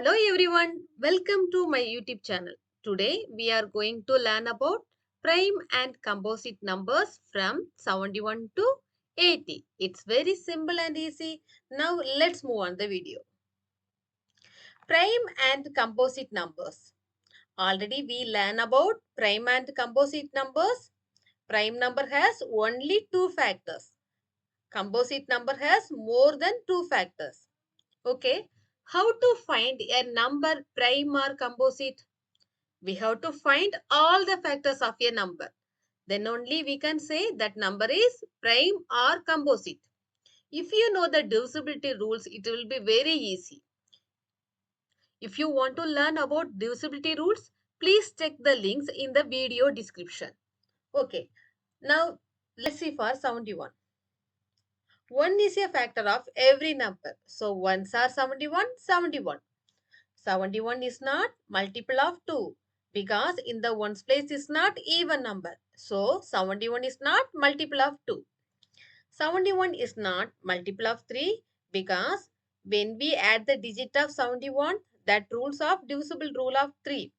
Hello everyone, welcome to my YouTube channel. Today we are going to learn about prime and composite numbers from 71 to 80. It's very simple and easy. Now let's move on the video. Prime and composite numbers. Already we learn about prime and composite numbers. Prime number has only two factors. Composite number has more than two factors. Okay, how to find a number prime or composite? We have to find all the factors of a number. Then only we can say that number is prime or composite. If you know the divisibility rules, it will be very easy. If you want to learn about divisibility rules, please check the links in the video description. Okay, now let's see for 71. 1 is a factor of every number. So, 1s are 71, 71. 71 is not multiple of 2 because in the ones place is not even number. So 71 is not multiple of 2. 71 is not multiple of 3 because when we add the digit of 71, that rules of divisible rule of 3.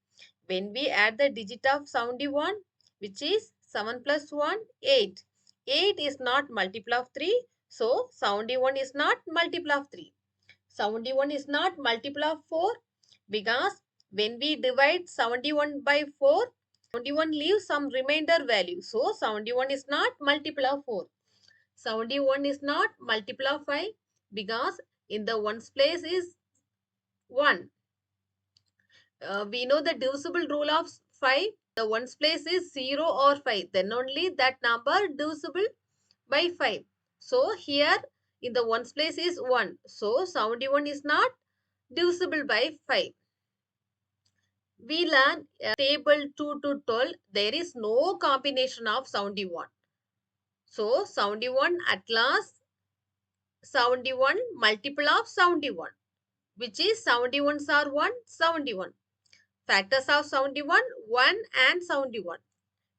When we add the digit of 71, which is 7 plus 1, 8. 8 is not multiple of 3. So 71 is not multiple of 3. 71 is not multiple of 4 because when we divide 71 by 4, 71 leaves some remainder value. So 71 is not multiple of 4. 71 is not multiple of 5 because in the ones place is 1. We know the divisible rule of 5. The ones place is 0 or 5. Then only that number divisible by 5. So here in the ones place is 1. So 71 is not divisible by 5. We learn table 2 to 12. There is no combination of 71. So 71 at last 71 multiple of 71, which is 71s are 1, 71. Factors of 71, 1 and 71.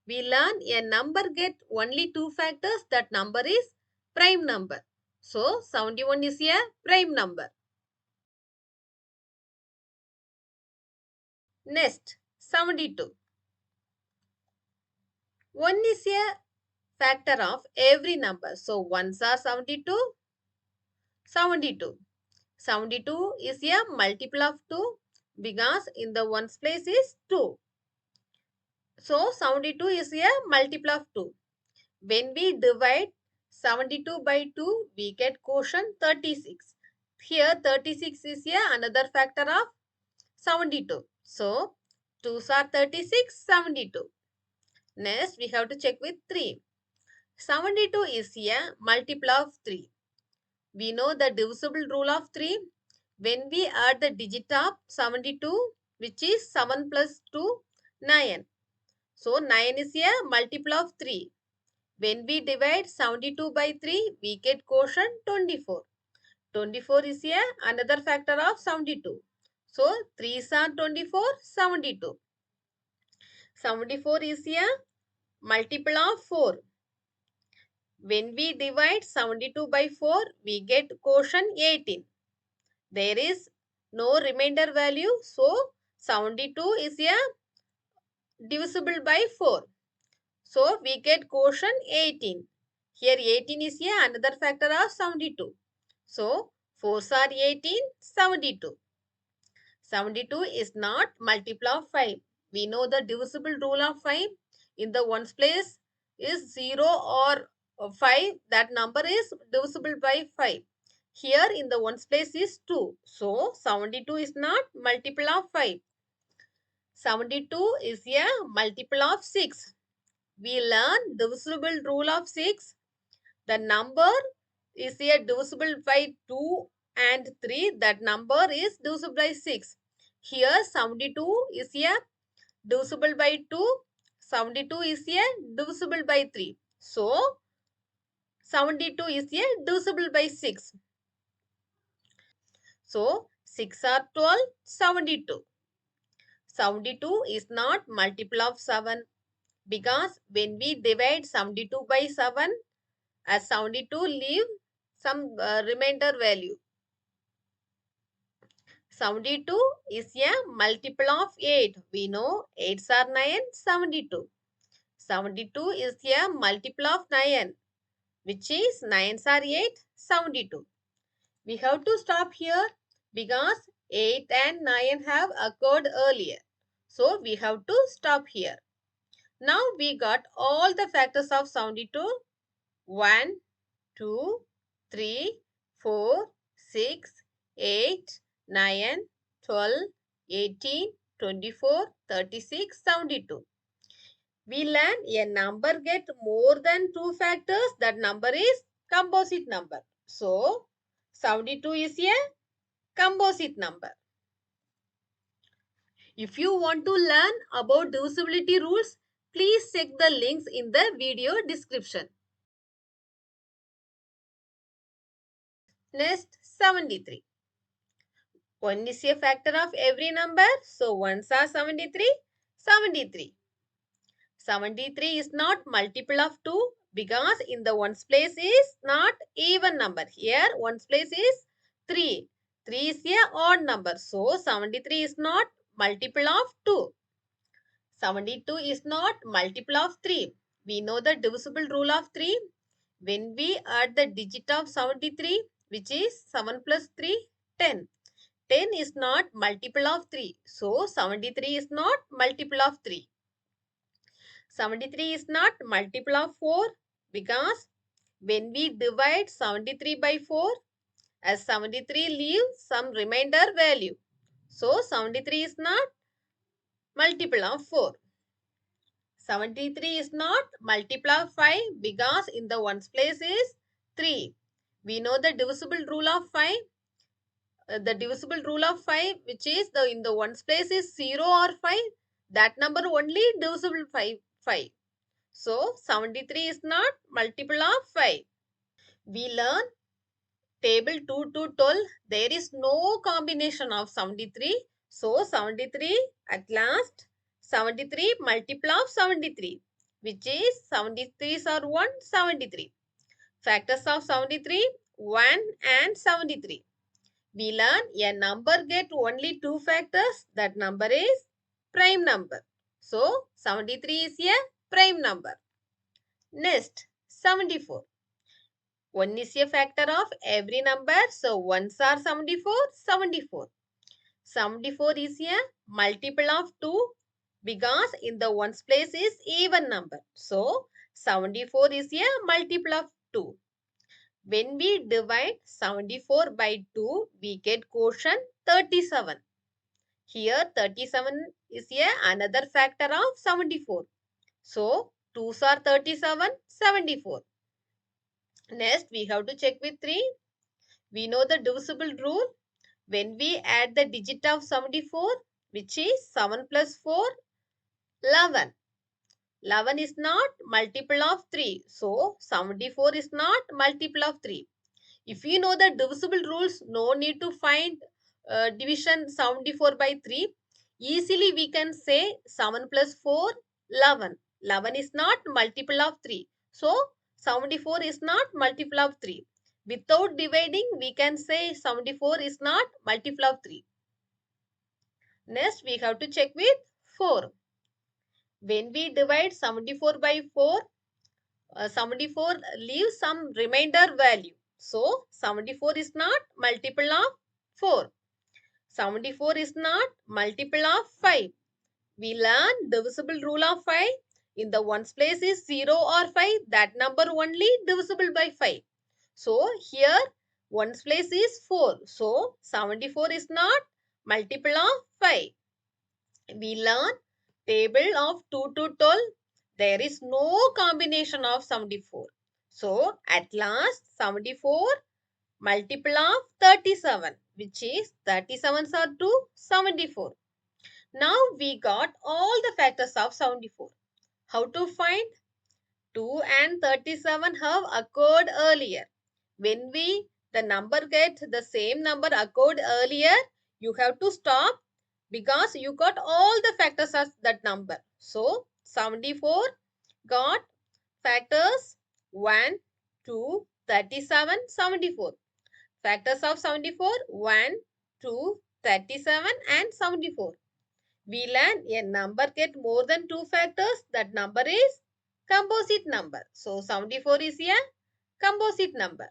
We learn a number get only two factors. That number is prime number. So 71 is a prime number. Next, 72. 1 is a factor of every number. So 1s are 72, 72. 72 is a multiple of 2 because in the ones place is 2. So 72 is a multiple of 2. When we divide 72 by 2, we get quotient 36. Here 36 is a another factor of 72. So 2s are 36, 72. Next we have to check with 3. 72 is a multiple of 3. We know the divisible rule of 3. When we add the digit of 72, which is 7 plus 2, 9. So 9 is a multiple of 3. When we divide 72 by 3, we get quotient 24. 24 is a another factor of 72. So 3s are 24, 72. 74 is a multiple of 4. When we divide 72 by 4, we get quotient 18. There is no remainder value. So 72 is a divisible by 4. So we get quotient 18. Here 18 is a another factor of 72. So 4s are 18, 72. 72 is not multiple of 5. We know the divisible rule of 5. In the ones place is 0 or 5. That number is divisible by 5. Here in the ones place is 2. So 72 is not multiple of 5. 72 is a multiple of 6. We learn divisible rule of 6. The number is a divisible by 2 and 3. That number is divisible by 6. Here 72 is a divisible by 2. 72 is a divisible by 3. So 72 is a divisible by 6. So 6 are 12, 72. 72 is not multiple of 7 because when we divide 72 by 7, as 72 leave some remainder value. 72 is a multiple of 8. We know 8s are 9, 72. 72 is a multiple of 9, which is 9s are 8, 72. We have to stop here because 8 and 9 have occurred earlier. So we have to stop here. Now we got all the factors of 72. 1, 2, 3, 4, 6, 8, 9, 12, 18, 24, 36, 72. We learn a number get more than 2 factors. That number is composite number. So, 72 is a composite number. If you want to learn about divisibility rules, please check the links in the video description. Next, 73. 1 is a factor of every number. So, 1s are 73, 73. 73 is not multiple of 2 because in the ones place is not even number. Here, ones place is 3. 3 is a odd number. So, 73 is not multiple of 2. 72 is not multiple of 3. We know the divisible rule of 3. When we add the digit of 73, which is 7 plus 3, 10. 10 is not multiple of 3. So, 73 is not multiple of 3. 73 is not multiple of 4 because when we divide 73 by 4, as 73 leaves some remainder value. So, 73 is not multiple of 4. 73 is not multiple of 5 because in the ones place is 3. We know the divisible rule of 5. The divisible rule of 5, which is the in the ones place is 0 or 5. That number only divisible 5. So, 73 is not multiple of 5. We learn table 2 to 12. There is no combination of 73. So, 73 at last 73 multiple of 73, which is 73s are 1, 73. Factors of 73, 1 and 73. We learn a number get only 2 factors. That number is prime number. So, 73 is a prime number. Next, 74. 1 is a factor of every number. So, 1s are 74, 74. 74 is a multiple of 2 because in the ones place is even number. So, 74 is a multiple of 2. When we divide 74 by 2, we get quotient 37. Here 37 is a another factor of 74. So 2s are 37, 74. Next we have to check with 3. We know the divisible rule. When we add the digit of 74, which is 7 plus 4, 11. 11 is not multiple of 3. So 74 is not multiple of 3. If you know the divisible rules, no need to find division 74 by 3. Easily we can say 7 plus 4, 11. 11 is not multiple of 3. So, 74 is not multiple of 3. Without dividing, we can say 74 is not multiple of 3. Next, we have to check with 4. When we divide 74 by 4, 74 leaves some remainder value. So, 74 is not multiple of 4. 74 is not multiple of 5. We learn divisible rule of 5. In the ones place is 0 or 5. That number only divisible by 5. So, here ones place is 4. So, 74 is not multiple of 5. We learn table of 2 to 12. There is no combination of 74. So, at last 74 multiple of 37, which is 37s are 2, 74. Now, we got all the factors of 74. How to find? 2 and 37 have occurred earlier. When the number get the same number occurred earlier, you have to stop because you got all the factors of that number. So, 74 got factors 1, 2, 37, 74. Factors of 74, 1, 2, 37 and 74. We learn a number get more than 2 factors. That number is composite number. So 74 is a composite number.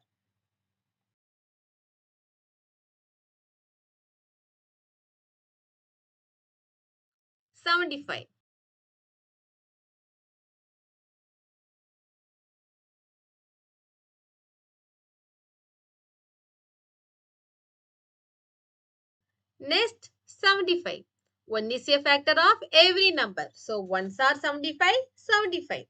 75. Next, 75. 1 is a factor of every number. So, 1s are 75, 75.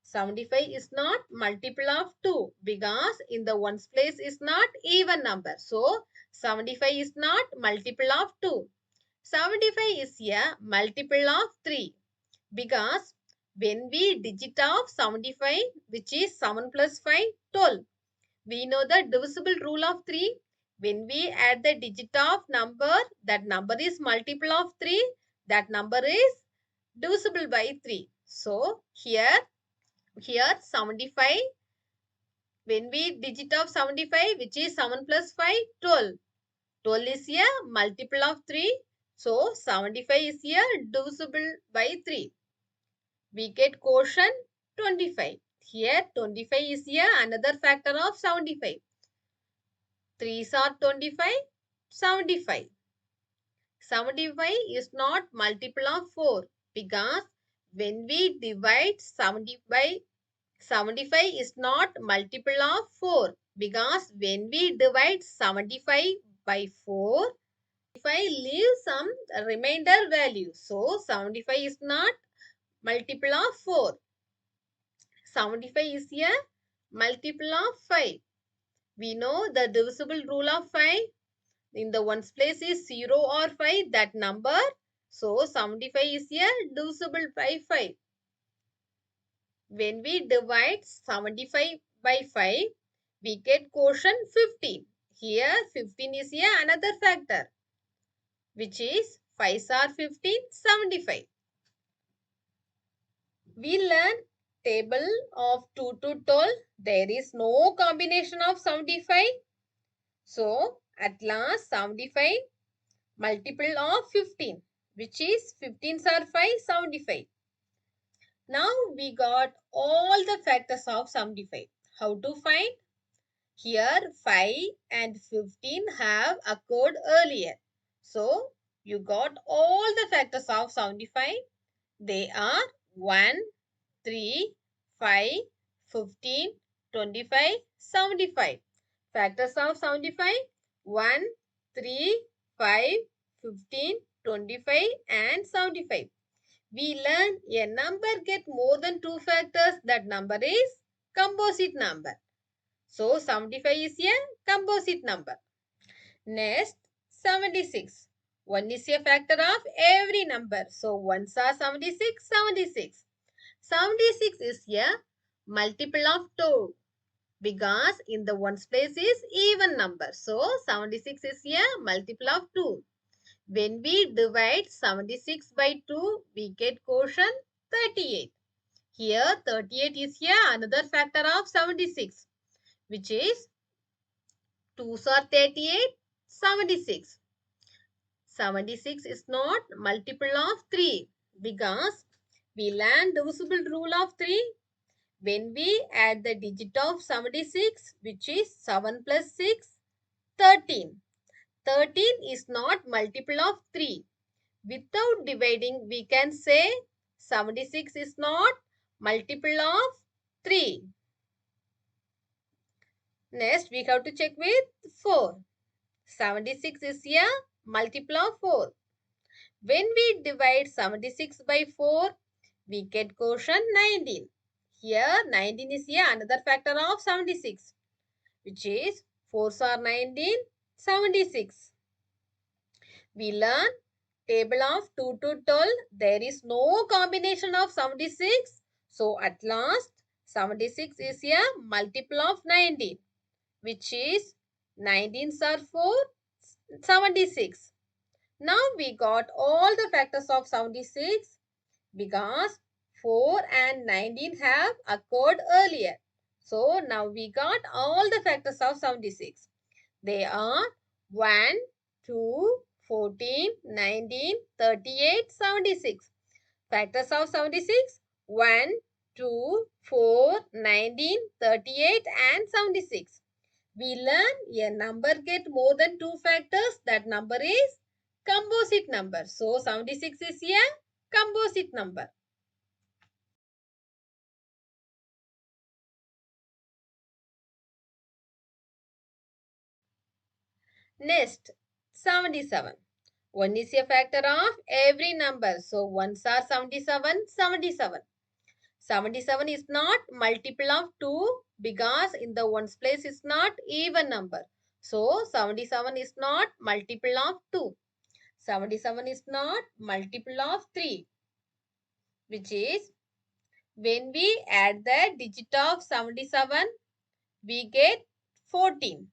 75 is not multiple of 2 because in the ones place is not even number. So, 75 is not multiple of 2. 75 is a multiple of 3 because when we digit of 75, which is 7 plus 5, 12. We know the divisible rule of 3. When we add the digit of number, that number is multiple of 3. That number is divisible by 3. So, here 75. When we digit of 75, which is 7 plus 5, 12. 12 is a multiple of 3. So, 75 is a divisible by 3. We get quotient 25. Here, 25 is a another factor of 75. 3s are 25, 75. 75 is not multiple of 4 because when we divide 75 is not multiple of 4 because when we divide 75 by 4, 75 leaves some remainder value. So, 75 is not multiple of 4. 75 is a multiple of 5. We know the divisible rule of 5. In the ones place is 0 or 5, that number. So, 75 is a divisible by 5. When we divide 75 by 5, we get quotient 15. Here, 15 is a another factor, which is 5s are 15, 75. We learn table of 2 to 12. There is no combination of 75. So, at last, 75 multiple of 15, which is 15s are 5, 75. Now we got all the factors of 75. How to find? Here 5 and 15 have occurred earlier. So you got all the factors of 75. They are 1, 3, 5, 15, 25, 75. Factors of 75, 1, 3, 5, 15, 25 and 75. We learn a number get more than 2 factors. That number is composite number. So, 75 is a composite number. Next, 76. 1 is a factor of every number. So, 1s are 76, 76. 76 is a multiple of 2 because in the ones place is even number. So, 76 is a multiple of 2. When we divide 76 by 2, we get quotient 38. Here, 38 is here another factor of 76, which is 2s are 38, 76. 76 is not multiple of 3 because we learned divisible rule of 3. When we add the digit of 76, which is 7 plus 6, 13. 13 is not multiple of 3. Without dividing, we can say 76 is not multiple of 3. Next, we have to check with 4. 76 is a multiple of 4. When we divide 76 by 4, we get quotient 19. Here, 19 is a another factor of 76, which is 4s are 19, 76. We learn table of 2 to 12. There is no combination of 76. So, at last, 76 is a multiple of 19, which is 19s are 4, 76. Now, we got all the factors of 76 because 4 and 19 have occurred earlier. So, now we got all the factors of 76. They are 1, 2, 14, 19, 38, 76. Factors of 76, 1, 2, 4, 19, 38 and 76. We learn a number get more than 2 factors. That number is composite number. So 76 is a composite number. Next, 77. 1 is a factor of every number. So 1s are 77, 77. 77 is not multiple of 2 because in the ones place is not even number. So 77 is not multiple of 2. 77 is not multiple of 3, which is when we add the digit of 77, we get 14.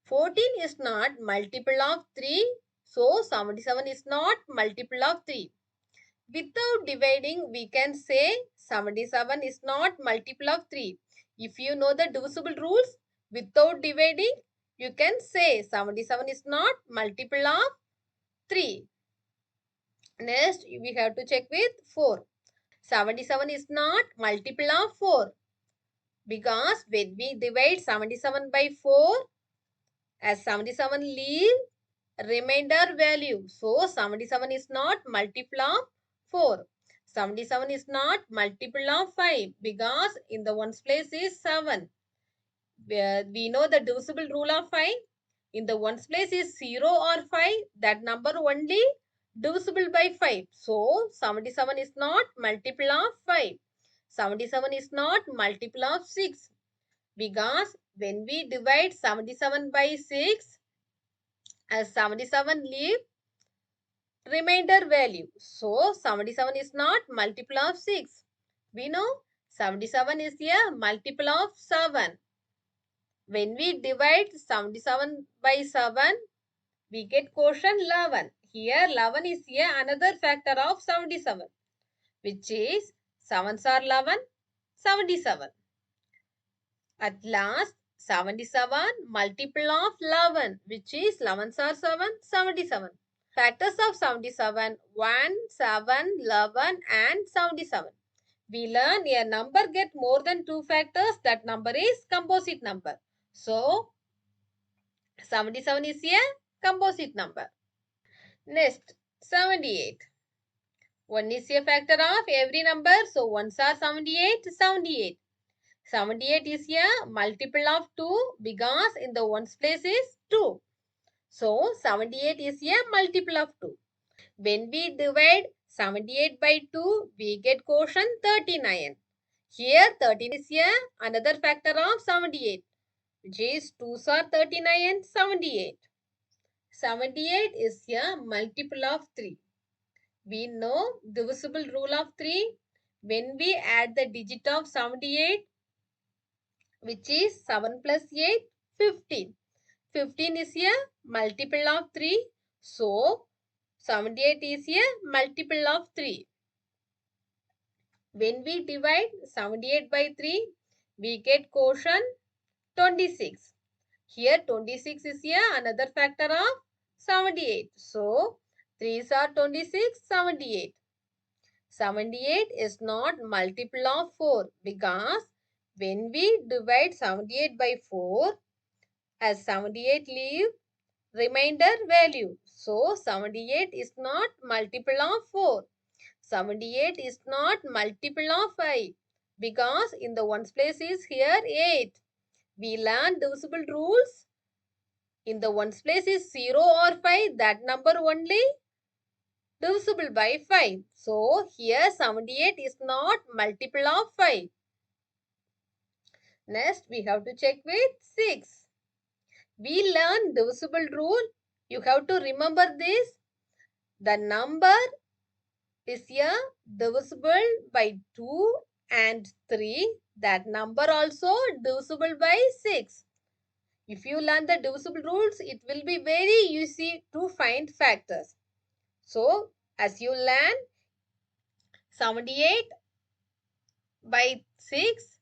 14 is not multiple of 3. So 77 is not multiple of 3. Without dividing, we can say 77 is not multiple of 3. If you know the divisible rules, without dividing, you can say 77 is not multiple of 3. Next, we have to check with 4. 77 is not multiple of 4 because when we divide 77 by 4, as 77 leave remainder value. So 77 is not multiple of 4. 77 is not multiple of 5 because in the ones place is 7. We know the divisible rule of 5. In the ones place is 0 or 5. That number only divisible by 5. So 77 is not multiple of 5. 77 is not multiple of 6 because when we divide 77 by 6, as 77 leave remainder value. So 77 is not multiple of 6. We know 77 is a multiple of 7. When we divide 77 by 7, we get quotient 11. Here 11 is a another factor of 77, which is 7s are 11, 77. At last, 77 multiple of 11, which is 11s are 7, 77. Factors of 77, 1, 7, 11 and 77. We learn a number get more than 2 factors. That number is composite number. So, 77 is a composite number. Next, 78. 1 is a factor of every number. So, 1s are 78, 78. 78 is a multiple of 2 because in the ones place is 2. So, 78 is a multiple of 2. When we divide 78 by 2, we get quotient 39. Here 13 is a another factor of 78, which is 2s are 39, 78. 78 is a multiple of 3. We know divisible rule of 3. When we add the digit of 78, which is 7 plus 8, 15. 15 is a multiple of 3. So, 78 is a multiple of 3. When we divide 78 by 3, we get quotient 26. Here 26 is a another factor of 78. So, 3s are 26, 78. 78 is not multiple of 4 because when we divide 78 by 4, as 78 leave remainder value. So, 78 is not multiple of 4. 78 is not multiple of 5 because in the ones place is here 8. We learn divisible rules. In the ones place is 0 or 5. That number only divisible by 5. So, here 78 is not multiple of 5. Next, we have to check with 6. We learn divisible rule. You have to remember this. The number is a divisible by 2 and 3. That number also divisible by 6. If you learn the divisible rules, it will be very easy to find factors. So, as you learn 78 by 6,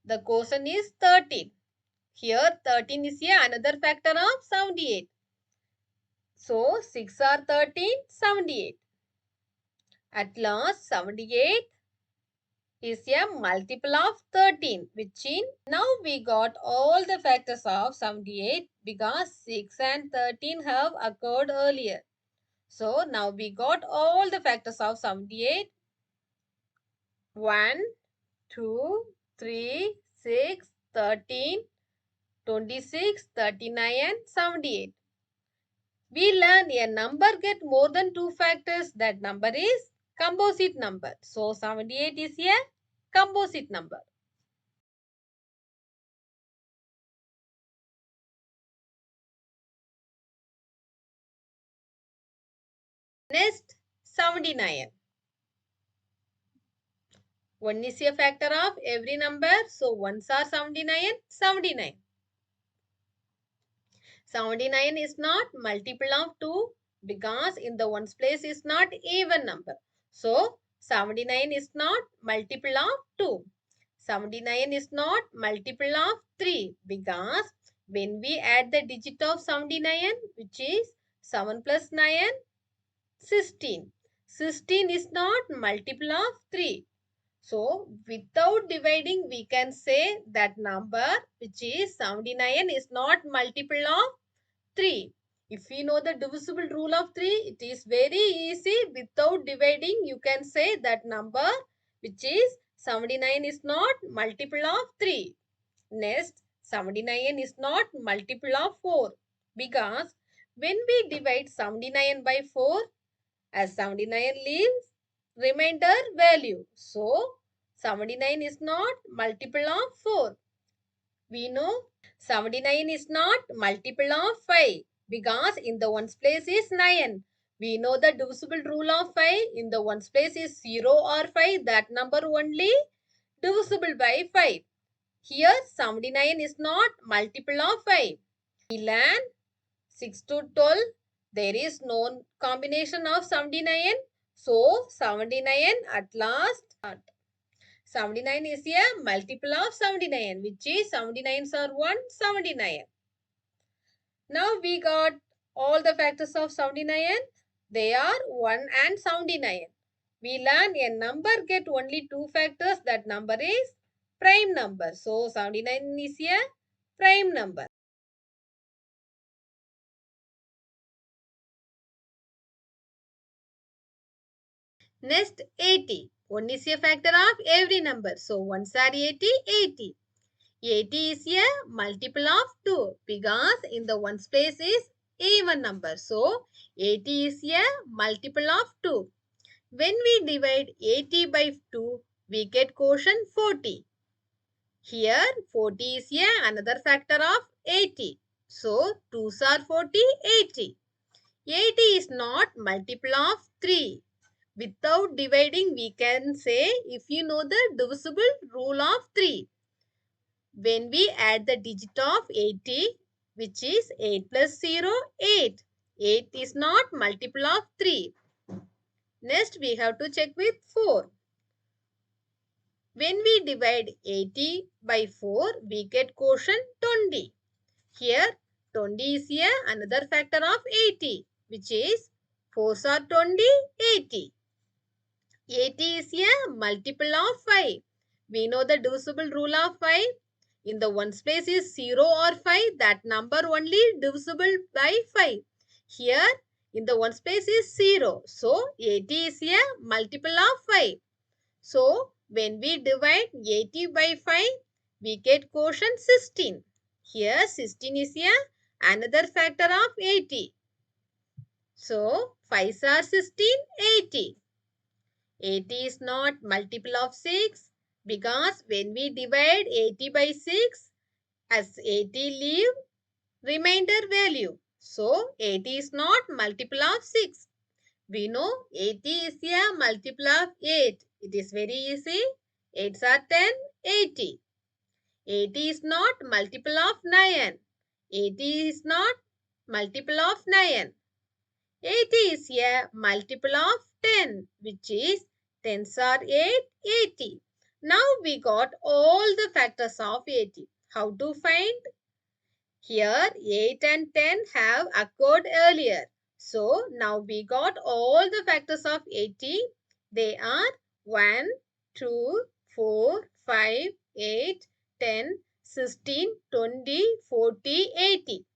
the quotient is 13. Here 13 is a another factor of 78. So 6 are 13, 78. At last 78 is a multiple of 13, which in now we got all the factors of 78 because 6 and 13 have occurred earlier. So now we got all the factors of 78. 1, 2, 3, 6, 13, 26, 39 and 78. We learn a number get more than 2 factors. That number is composite number. So 78 is a composite number. Next, 79. 1 is a factor of every number. So 1s are 79, 79. 79 is not multiple of 2 because in the ones place is not even number. So 79 is not multiple of 2. 79 is not multiple of 3 because when we add the digit of 79, which is 7 plus 9, 16. 16 is not multiple of 3. So, without dividing, we can say that number, which is 79, is not multiple of 3. If we know the divisible rule of 3, it is very easy. Without dividing, you can say that number, which is 79, is not multiple of 3. Next, 79 is not multiple of 4 because when we divide 79 by 4, as 79 leaves remainder value. So, 79 is not multiple of 4. We know 79 is not multiple of 5 because in the ones place is 9. We know the divisible rule of 5. In the ones place is 0 or 5. That number only divisible by 5. Here 79 is not multiple of 5. We learn 6 to 12. There is no combination of 79. So 79 at last. 79 is a multiple of 79, which is 79s are 1, 79. Now we got all the factors of 79. They are 1 and 79. We learn a number get only 2 factors. That number is prime number. So 79 is a prime number. Next 80. 1 is a factor of every number. So 1s are 80, 80. 80 is a multiple of 2 because in the ones place is even number. So 80 is a multiple of 2. When we divide 80 by 2, we get quotient 40. Here 40 is a another factor of 80. So 2s are 40, 80. 80 is not multiple of 3. Without dividing, we can say if you know the divisible rule of 3. When we add the digit of 80, which is 8 plus 0, 8. 8 is not multiple of 3. Next, we have to check with 4. When we divide 80 by 4, we get quotient 20. Here, 20 is here another factor of 80, which is 4s are 20, 80. 80 is a multiple of 5. We know the divisible rule of 5. In the ones place is 0 or 5. That number only divisible by 5. Here in the ones place is 0. So 80 is a multiple of 5. So when we divide 80 by 5, we get quotient 16. Here 16 is a another factor of 80. So 5s are 16, 80. 80 is not multiple of 6 because when we divide 80 by 6, as 80 leave remainder value. So 80 is not multiple of 6. We know 80 is a multiple of 8. It is very easy. 8s are 10, 80. 80 is not multiple of 9. 80 is not multiple of 9. 80 is a multiple of 10, which is 10s are 8, 80. Now we got all the factors of 80. How to find? Here 8 and 10 have occurred earlier. So now we got all the factors of 80. They are 1, 2, 4, 5, 8, 10, 16, 20, 40, 80.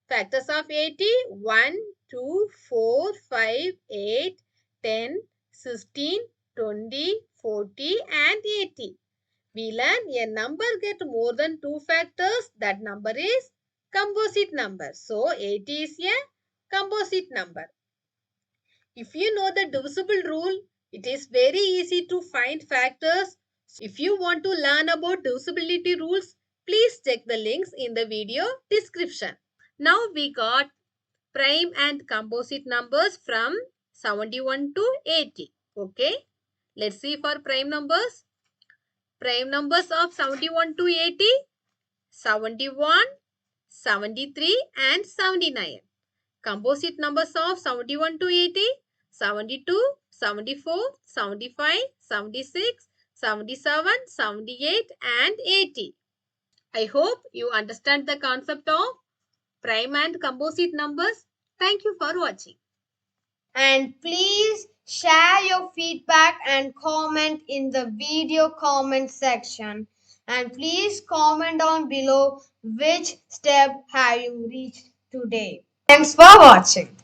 Factors of 80, 1, 2, 4, 5, 8, 10, 16, 20, 40 and 80. We learn a number get more than 2 factors. That number is composite number. So 80 is a composite number. If you know the divisible rule, it is very easy to find factors. If you want to learn about divisibility rules, please check the links in the video description. Now we got prime and composite numbers from 71 to 80. Okay. Let's see for prime numbers. Prime numbers of 71 to 80, 71, 73 and 79. Composite numbers of 71 to 80, 72, 74, 75, 76, 77, 78 and 80. I hope you understand the concept of prime and composite numbers. Thank you for watching. And please share your feedback and comment in the video comment section. And please comment down below which step have you reached today. Thanks for watching.